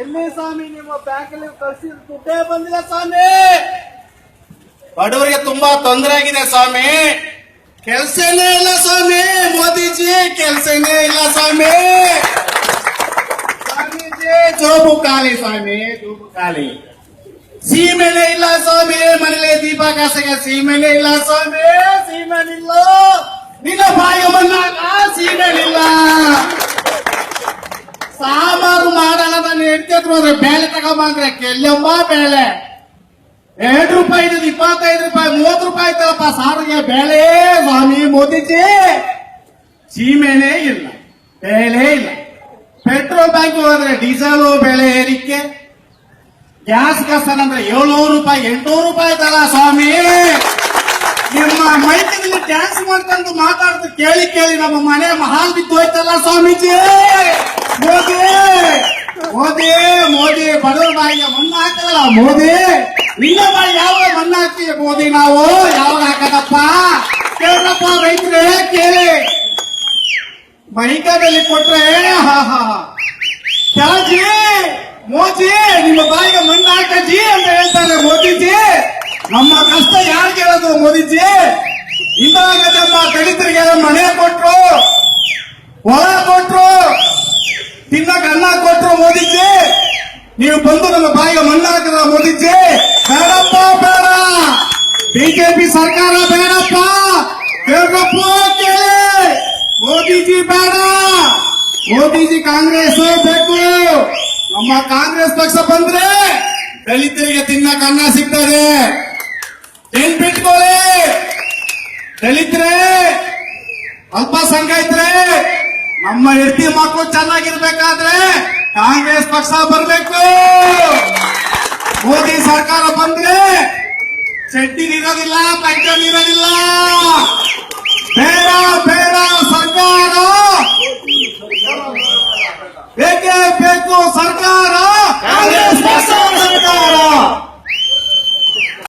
ಎಲ್ಲಿ ಸ್ವಾಮಿ ನಿಮ್ಮ ಬ್ಯಾಂಕ್ ಅಲ್ಲಿ ಕಳಿಸಿದ ದುಡ್ಡೇ ಬಂದಿಲ್ಲ ಸ್ವಾಮಿ. ಬಡವರಿಗೆ ತುಂಬಾ ತೊಂದರೆ ಆಗಿದೆ ಸ್ವಾಮಿ. ಕೆಲ್ಸನೇ ಇಲ್ಲ ಸ್ವಾಮಿ. ಮೋದಿಜಿ ಕೆಲ್ಸನೇ ಇಲ್ಲ ಸ್ವಾಮಿ. ಸ್ವಾಮೀಜಿ ಜೋಬು ಖಾಲಿ ಸ್ವಾಮಿ, ಜೋಬು ಖಾಲಿ. ಸೀಮೆನೆ ಇಲ್ಲ ಸ್ವಾಮಿ. ಮನೇಲಿ ದೀಪ ಕಾಸಗೆ ಸೀಮೆನೆ ಇಲ್ಲ ಸ್ವಾಮಿ. ಸೀಮೆನಿಲ್ಲ. ನಿನ್ನ ಬಾಯಿಗೆ ಬಂದಾಗ ಸೀಮೆನಿಲ್ಲ. ಸಾಂಬಾರು ಮಾಡಲ್ಲ ನಾನು ಹೇಳ್ತಿದ್ರು ಅಂದ್ರೆ ಬೇಳೆ ತಗೊಂಬಂದ್ರೆ ಕೆಲ್ಲಮ್ಮ ಬೇಳೆ ₹2 ಇದು ₹25 ₹30 ಐತಲ್ಲಪ್ಪ ಸಾರಿಗೆ ಬೇಳೆ. ಸ್ವಾಮಿ ಮೋದಿಜಿ ಸೀಮೆನೇ ಇಲ್ಲ, ಬೇಳೆ ಇಲ್ಲ. ಪೆಟ್ರೋಲ್ ಬ್ಯಾಂಕ್ ಹೋದ್ರೆ ಡೀಸೆಲ್ ಬೆಲೆ ಏರಿಕೆ, ಗ್ಯಾಸ್ ಕಸ್ತನಂದ್ರೆ ₹700 ₹800 ತರ ಸ್ವಾಮಿ. ನಿಮ್ಮ ಮೈಕದಲ್ಲಿ ಡ್ಯಾನ್ಸ್ ಮಾಡ್ಕೊಂಡು ಮಾತಾಡ್ತು ಕೇಳಿ ಕೇಳಿ ನಮ್ಮ ಮನೆ ಮಹಾಲ್ ಬಿದ್ದು ಹೋಯ್ತಲ್ಲ ಸ್ವಾಮೀಜಿ. ಮೋದಿ ಮೋದಿ ಮೋದಿ ಬಡವರ ಬಾಯಿಗೆ ಮಣ್ಣು ಹಾಕಲ್ಲ ಮೋದಿ. ನಿನ್ನ ಬಾಯಿ ಯಾವಾಗ ಮಣ್ಣು ಹಾಕ್ತೀವಿ ಮೋದಿ? ನಾವು ಯಾವಾಗ ಹಾಕದಪ್ಪ? ಕೇಳಪ್ಪ ರೈತರೇ ಕೇಳಿ. ಮೈಕದಲ್ಲಿ ಕೊಟ್ರೆ ಹಾ ಹಾ ಕ್ಯಾಜಿ ಮೋದಿ ನಿಮ್ಮ ಬಾಯಿಗೆ ಮಣ್ಣು ಹಾಕಜಿ ಅಂತ ಹೇಳ್ತಾರೆ ಮೋದಿಜಿ. ನಮ್ಮ ಕಷ್ಟ ಯಾರು ಕೇಳೋದು ಮೋದಿಜಿ? ಇವಾಗ ನಮ್ಮ ದಲಿತರಿಗೆ ಮನೆ ಕೊಟ್ರು, ಹೊಲ ಕೊಟ್ರು, ತಿನ್ನಕ್ಕೆ ಅನ್ನ ಕೊಟ್ರು ಮೋದಿಜಿ. ನೀವು ಬಂದು ನಮ್ಮ ಬಾಯಿಗೆ ಮಣ್ಣು ಹಾಕಿದ್ರ ಮೋದಿಜಿ? ಬೇಡಪ್ಪ ಬೇಡ. ಬಿಜೆಪಿ ಸರ್ಕಾರ ಬೇಡಪ್ಪ. ಬೇಡಪ್ಪ ಕೇಳಿ. ಮೋದಿಜಿ ಬೇಡ. ಮೋದಿಜಿ ಕಾಂಗ್ರೆಸ್ ಬೇಕು. ನಮ್ಮ ಕಾಂಗ್ರೆಸ್ ಪಕ್ಷ ಬಂದ್ರೆ ದಲಿತರಿಗೆ ತಿನ್ನಕ್ಕೆ ಅನ್ನ ಸಿಗ್ತದೆ. ನೆನ್ಪಿಟ್ಕೊಳ್ಳಿ ದಲಿತರೇ, ಅಲ್ಪಸಂಖ್ಯಾತರೇ, ನಮ್ಮ ಹೆಂಡತಿ ಮಕ್ಕಳು ಚೆನ್ನಾಗಿರ್ಬೇಕಾದ್ರೆ ಕಾಂಗ್ರೆಸ್ ಪಕ್ಷ ಬರಬೇಕು. ಮೋದಿ ಸರ್ಕಾರ ಬಂದ್ರೆ ಚಡ್ಡಿ ಇರೋದಿಲ್ಲ, ಪಂಚಲ್ ಇರೋದಿಲ್ಲ. ಬೇಡ ಬೇಡ ಸರ್ಕಾರ, ಬೇಕೇ ಬೇಕು ಸರ್ಕಾರ, ಕಾಂಗ್ರೆಸ್ ಪಕ್ಷ ಸರ್ಕಾರ.